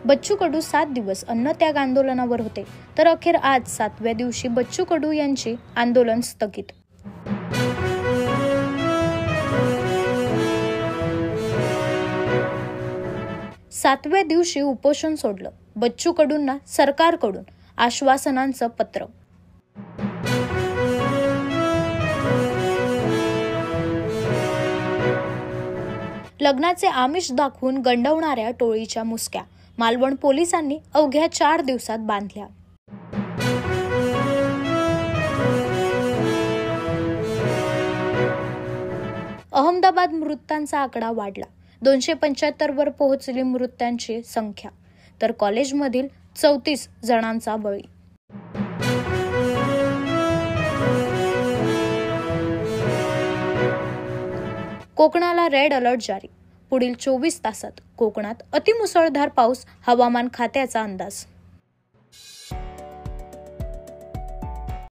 बच्चू कडू 7 दिवस अन्नत्याग आंदोलनावर होते, तर अखेर आज 7व्या दिवशी बच्चू कडू यांचे आंदोलन स्थगित. सातव्या दिवशी उपोषण सोडलं. बच्चू कडूंना सरकारकडून आश्वासनांचं पत्र. लग्नाचे आमिष दाखवून गंडवणाऱ्या टोळीच्या मुसक्या मालवण पोलिसांनी अवघ्या 4 दिवसात बांधल्या. अहमदाबाद मृतांचा आकडा वाढला. 275 वर पोहोचली मृतांची संख्या, तर कॉलेजमधील 34 जणांचा बळी. कोकणाला रेड अलर्ट जारी. पुढील 24 तासात कोकणात अतिमुसळधार पाऊस, हवामान खात्याचा अंदाज.